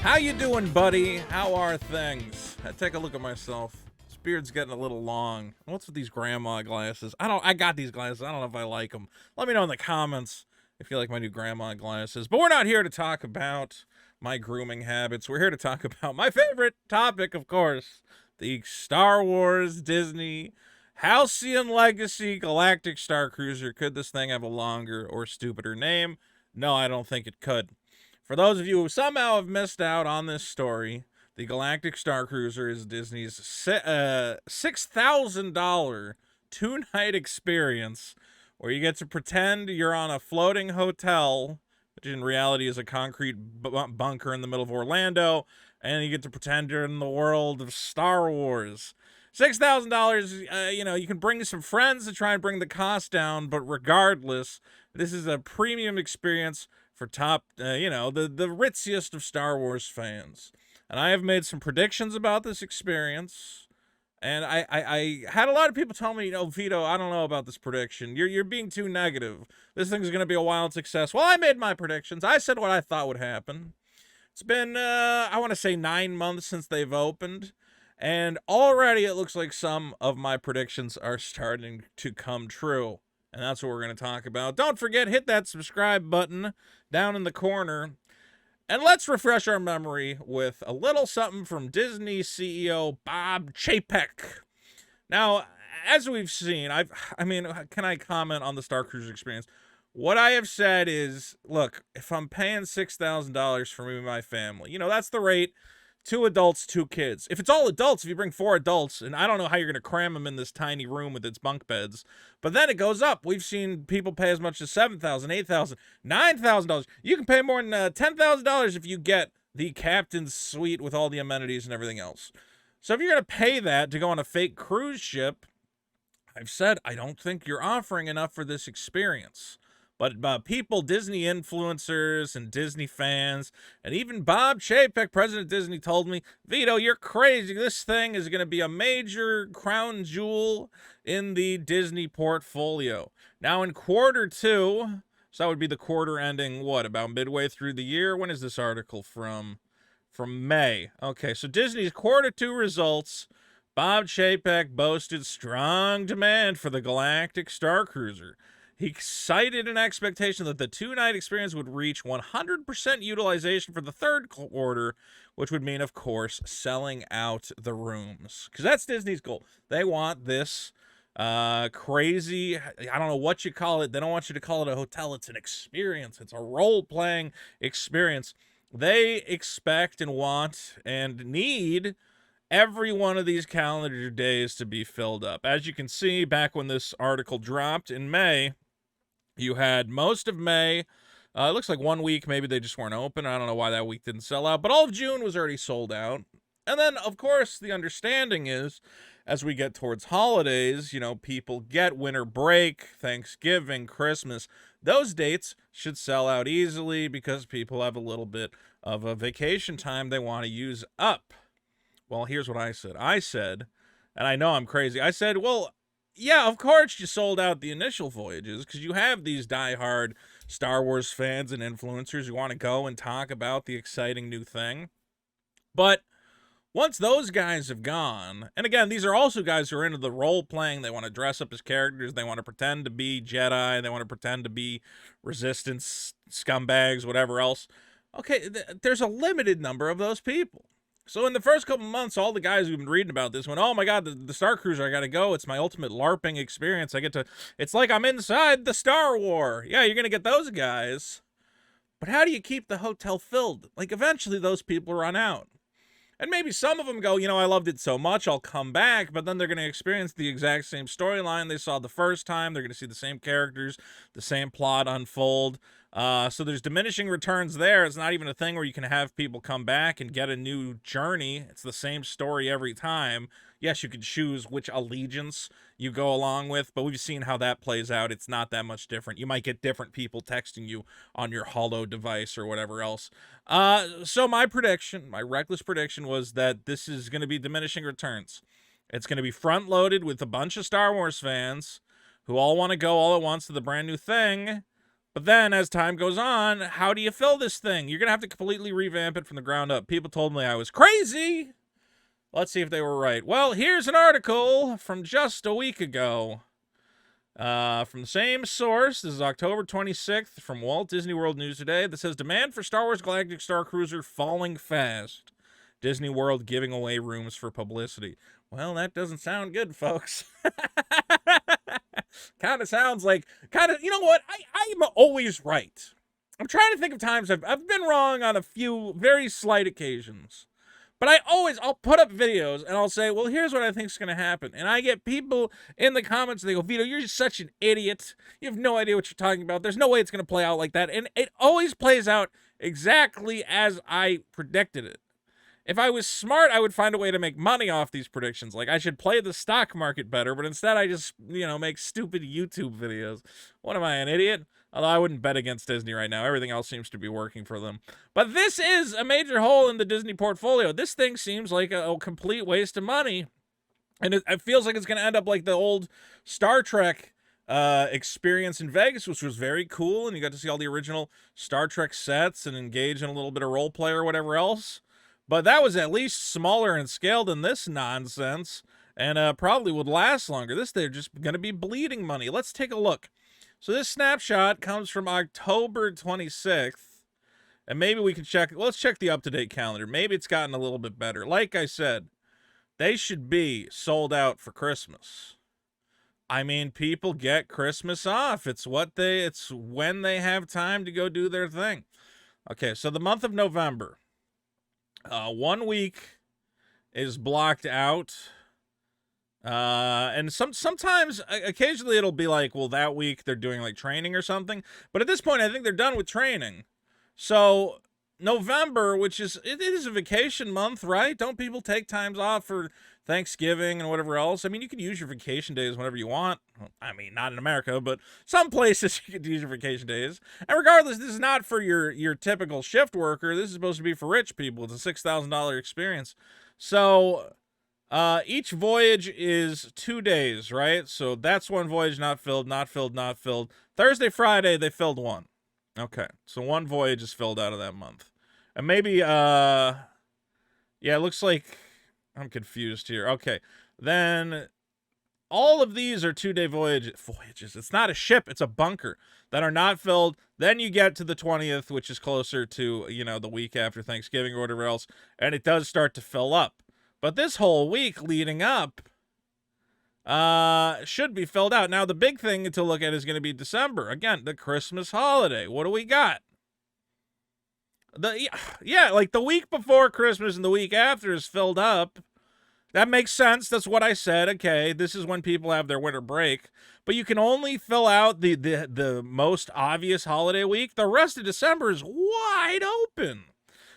How you doing, buddy? How are things? I take a look at myself. This beard's getting a little long. What's with these grandma glasses? I got these glasses. I don't know if I like them. Let me know in the comments if you like my new grandma glasses. But we're not here to talk about my grooming habits. We're here to talk about my favorite topic, of course, the Star Wars Disney Halcyon Legacy Galactic Starcruiser. Could this thing have a longer or stupider name? No, I don't think it could. For those of you who somehow have missed out on this story, the Galactic Starcruiser is Disney's $6,000 two-night experience where you get to pretend you're on a floating hotel, which in reality is a concrete bunker in the middle of Orlando, and you get to pretend you're in the world of Star Wars. $6,000, you can bring some friends to try and bring the cost down, but regardless, this is a premium experience for top, the ritziest of Star Wars fans. And I have made some predictions about this experience. And I had a lot of people tell me, Vito, I don't know about this prediction. You're being too negative. This thing's going to be a wild success. Well, I made my predictions. I said what I thought would happen. It's been, I want to say 9 months since they've opened. And already it looks like some of my predictions are starting to come true. And that's what we're going to talk about. Don't forget, hit that subscribe button down in the corner. And let's refresh our memory with a little something from Disney CEO Bob Chapek. Now, as we've seen, can I comment on the Starcruiser experience? What I have said is, look, if I'm paying $6,000 for me and my family, that's the rate. 2 adults, 2 kids. If it's all adults, if you bring 4 adults, and I don't know how you're going to cram them in this tiny room with its bunk beds, but then it goes up. We've seen people pay as much as $7,000, $8,000, $9,000. You can pay more than $10,000 if you get the captain's suite with all the amenities and everything else. So if you're going to pay that to go on a fake cruise ship, I've said I don't think you're offering enough for this experience. But people, Disney influencers and Disney fans, and even Bob Chapek, president of Disney, told me, Vito, you're crazy. This thing is going to be a major crown jewel in the Disney portfolio. Now, in Q2, so that would be the quarter ending, about midway through the year? When is this article from? From May. Okay, so Disney's Q2 results. Bob Chapek boasted strong demand for the Galactic Starcruiser. He cited an expectation that the 2-night experience would reach 100% utilization for the third quarter, which would mean, of course, selling out the rooms. Because that's Disney's goal. They want this crazy, I don't know what you call it. They don't want you to call it a hotel. It's an experience. It's a role-playing experience. They expect and want and need every one of these calendar days to be filled up. As you can see, back when this article dropped in May, you had most of May. It looks like 1 week, maybe they just weren't open. I don't know why that week didn't sell out, but all of June was already sold out. And then, of course, the understanding is, as we get towards holidays, people get winter break, Thanksgiving, Christmas. Those dates should sell out easily because people have a little bit of a vacation time they want to use up. Well, here's what I said, and I know I'm crazy. I said, well, yeah, of course you sold out the initial voyages because you have these diehard Star Wars fans and influencers who want to go and talk about the exciting new thing. But once those guys have gone, and again, these are also guys who are into the role-playing. They want to dress up as characters. They want to pretend to be Jedi. They want to pretend to be Resistance scumbags, whatever else. Okay, there's a limited number of those people. So in the first couple months, all the guys who've been reading about this went, oh my God, the Starcruiser, I got to go. It's my ultimate LARPing experience. It's like I'm inside the Star War. Yeah, you're going to get those guys. But how do you keep the hotel filled? Like eventually those people run out. And maybe some of them go, I loved it so much, I'll come back. But then they're going to experience the exact same storyline they saw the first time. They're going to see the same characters, the same plot unfold. So there's diminishing returns there. It's not even a thing where you can have people come back and get a new journey. It's the same story every time. Yes, you can choose which allegiance you go along with, but we've seen how that plays out. It's not that much different. You might get different people texting you on your Holo device or whatever else. So my reckless prediction was that this is going to be diminishing returns. It's going to be front-loaded with a bunch of Star Wars fans who all want to go all at once to the brand new thing. But then, as time goes on, how do you fill this thing? You're going to have to completely revamp it from the ground up. People told me I was crazy. Let's see if they were right. Well, here's an article from just a week ago. From the same source. This is October 26th from Walt Disney World News Today that says, demand for Star Wars Galactic Starcruiser falling fast. Disney World giving away rooms for publicity. Well, that doesn't sound good, folks. Kind of sounds like, you know what? I'm always right. I'm trying to think of times I've been wrong on a few very slight occasions. But I'll put up videos and I'll say, well, here's what I think is going to happen. And I get people in the comments, they go, Vito, you're just such an idiot. You have no idea what you're talking about. There's no way it's going to play out like that. And it always plays out exactly as I predicted it. If I was smart, I would find a way to make money off these predictions. Like, I should play the stock market better, but instead I just, make stupid YouTube videos. What am I, an idiot? Although I wouldn't bet against Disney right now. Everything else seems to be working for them. But this is a major hole in the Disney portfolio. This thing seems like a complete waste of money. And it feels like it's going to end up like the old Star Trek experience in Vegas, which was very cool. And you got to see all the original Star Trek sets and engage in a little bit of role play or whatever else. But that was at least smaller in scale than this nonsense. And probably would last longer. They're just going to be bleeding money. Let's take a look. So this snapshot comes from October 26th, and maybe we can check. Let's check the up-to-date calendar. Maybe it's gotten a little bit better. Like I said, they should be sold out for Christmas. I mean, people get Christmas off. It's when they have time to go do their thing. Okay, so the month of November, 1 week is blocked out. And sometimes, occasionally it'll be like, well, that week they're doing like training or something. But at this point, I think they're done with training. So November, it is a vacation month, right? Don't people take times off for Thanksgiving and whatever else? I mean, you can use your vacation days whenever you want. I mean, not in America, but some places you can use your vacation days. And regardless, this is not for your typical shift worker. This is supposed to be for rich people. It's a $6,000 experience. So each voyage is 2 days, right? So that's one voyage not filled, not filled, not filled. Thursday, Friday, they filled one. Okay, so one voyage is filled out of that month. And maybe, yeah, it looks like I'm confused here. Okay, then all of these are 2-day voyages. It's not a ship, it's a bunker that are not filled. Then you get to the 20th, which is closer to, the week after Thanksgiving or whatever else, and it does start to fill up. But this whole week leading up should be filled out. Now, the big thing to look at is going to be December. Again, the Christmas holiday. What do we got? Like the week before Christmas and the week after is filled up. That makes sense. That's what I said. Okay, this is when people have their winter break. But you can only fill out the most obvious holiday week. The rest of December is wide open.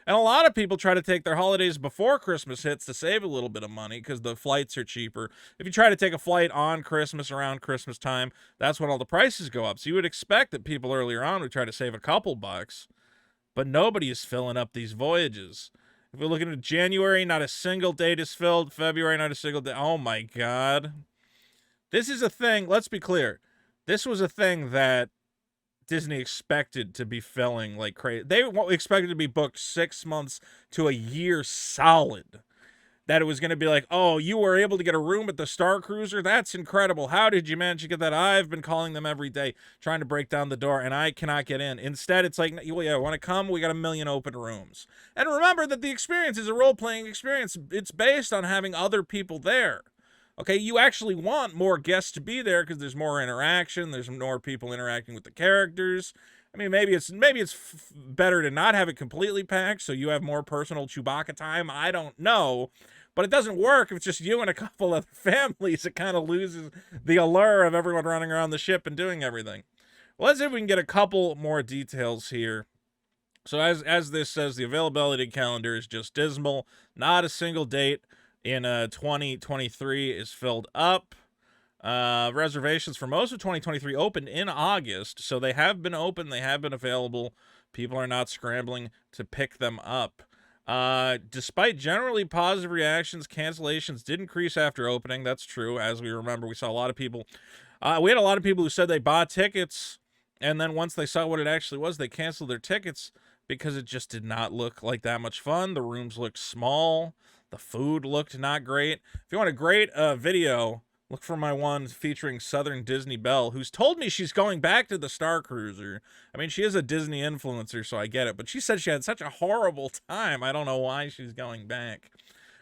And a lot of people try to take their holidays before Christmas hits to save a little bit of money because the flights are cheaper. If you try to take a flight on Christmas, around Christmas time, that's when all the prices go up. So you would expect that people earlier on would try to save a couple bucks, but nobody is filling up these voyages. If we're looking at January, not a single date is filled. February, not a single date. Oh my God. This is a thing. Let's be clear. This was a thing that Disney expected to be filling like crazy. They expected to be booked 6 months to a year solid. That it was going to be like, oh, you were able to get a room at the Starcruiser? That's incredible. How did you manage to get that? I've been calling them every day, trying to break down the door, and I cannot get in. Instead, it's like, well, yeah, want to come? We got 1 million open rooms. And remember that the experience is a role-playing experience. It's based on having other people there. Okay, you actually want more guests to be there because there's more interaction. There's more people interacting with the characters. I mean, maybe it's better to not have it completely packed so you have more personal Chewbacca time. I don't know. But it doesn't work if it's just you and a couple other families. It kind of loses the allure of everyone running around the ship and doing everything. Well, let's see if we can get a couple more details here. So as this says, the availability calendar is just dismal. Not a single date in 2023 is filled up. Reservations for most of 2023 opened in August, so they have been open, they have been available. People are not scrambling to pick them up. Despite generally positive reactions, cancellations did increase after opening. That's true. As we remember, we saw a lot of people. We had a lot of people who said they bought tickets And then once they saw what it actually was, they canceled their tickets because it just did not look like that much fun. The rooms looked small. The food looked not great. If you want a great video, look for my one featuring Southern Disney Belle, who's told me she's going back to the Starcruiser. I mean, she is a Disney influencer, so I get it. But she said she had such a horrible time. I don't know why she's going back.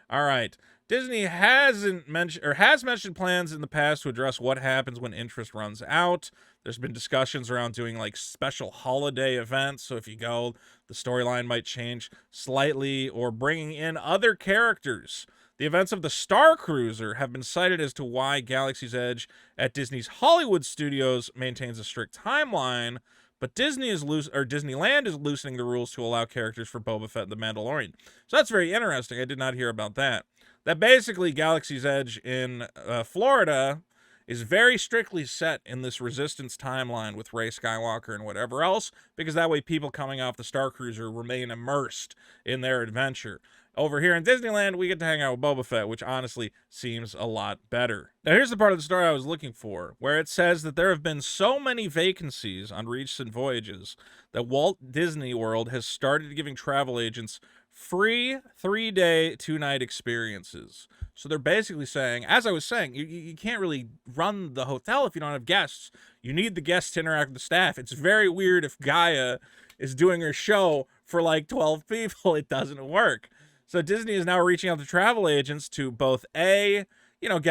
All right. Disney has mentioned plans in the past to address what happens when interest runs out. There's been discussions around doing like special holiday events. So if you go, the storyline might change slightly, or bringing in other characters. The events of the Starcruiser have been cited as to why Galaxy's Edge at Disney's Hollywood Studios maintains a strict timeline, but Disneyland is loosening the rules to allow characters for Boba Fett and The Mandalorian. So that's very interesting. I did not hear about that. That basically Galaxy's Edge in Florida is very strictly set in this Resistance timeline with Rey Skywalker and whatever else, because that way people coming off the Starcruiser remain immersed in their adventure. Over here in Disneyland, we get to hang out with Boba Fett, which honestly seems a lot better. Now, here's the part of the story I was looking for, where it says that there have been so many vacancies on recent voyages that Walt Disney World has started giving travel agents free 3-day, 2-night experiences. So they're basically saying, as I was saying, you can't really run the hotel if you don't have guests. You need the guests to interact with the staff. It's very weird if Gaia is doing her show for like 12 people. It doesn't work. So Disney is now reaching out to travel agents to both get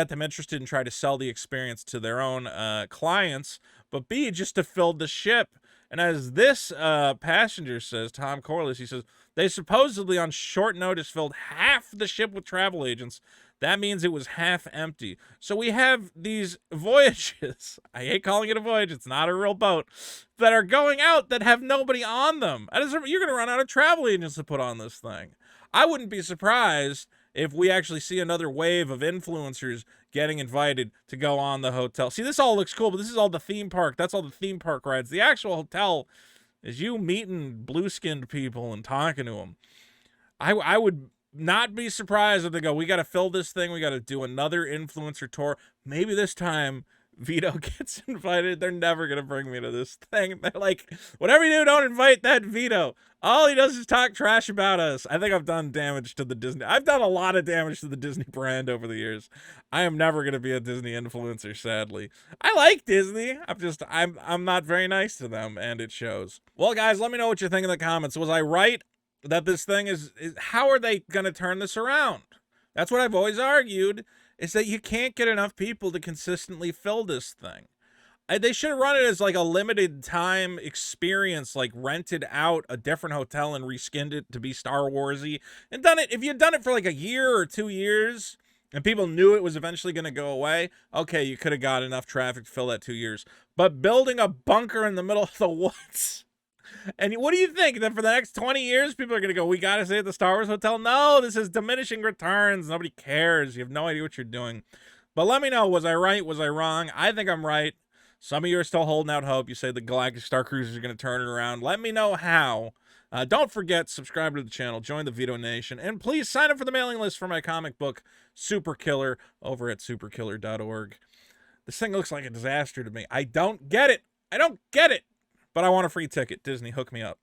them interested and try to sell the experience to their own clients, but B, just to fill the ship. And as this passenger says, Tom Corliss, he says, they supposedly on short notice filled half the ship with travel agents. That means it was half empty. So we have these voyages, I hate calling it a voyage, it's not a real boat, that are going out that have nobody on them. You're going to run out of travel agents to put on this thing. I wouldn't be surprised if we actually see another wave of influencers getting invited to go on the hotel. See, this all looks cool, but this is all the theme park. That's all the theme park rides. The actual hotel is you meeting blue-skinned people and talking to them. I would not be surprised if they go, we got to fill this thing. We got to do another influencer tour. Maybe this time Vito gets invited. They're never going to bring me to this thing. They're like, whatever you do, don't invite that Vito. All he does is talk trash about us. I think I've done damage to the Disney. I've done a lot of damage to the Disney brand over the years. I am never going to be a Disney influencer, sadly. I like Disney. I'm not very nice to them, and it shows. Well, guys, let me know what you think in the comments. Was I right that this thing is how are they going to turn this around? That's what I've always argued, is that you can't get enough people to consistently fill this thing. They should have run it as like a limited time experience, like rented out a different hotel and reskinned it to be Star Warsy and done it. If you'd done it for like a year or 2 years and people knew it was eventually going to go away, okay, you could have got enough traffic to fill that 2 years. But building a bunker in the middle of the woods, and what do you think? That for the next 20 years, people are going to go, we got to stay at the Star Wars Hotel? No, this is diminishing returns. Nobody cares. You have no idea what you're doing. But let me know, was I right? Was I wrong? I think I'm right. Some of you are still holding out hope. You say the Galactic Starcruiser is going to turn it around. Let me know how. Don't forget, subscribe to the channel, join the Vito Nation, and please sign up for the mailing list for my comic book, Super Killer, over at superkiller.org. This thing looks like a disaster to me. I don't get it. I don't get it. But I want a free ticket. Disney, hook me up.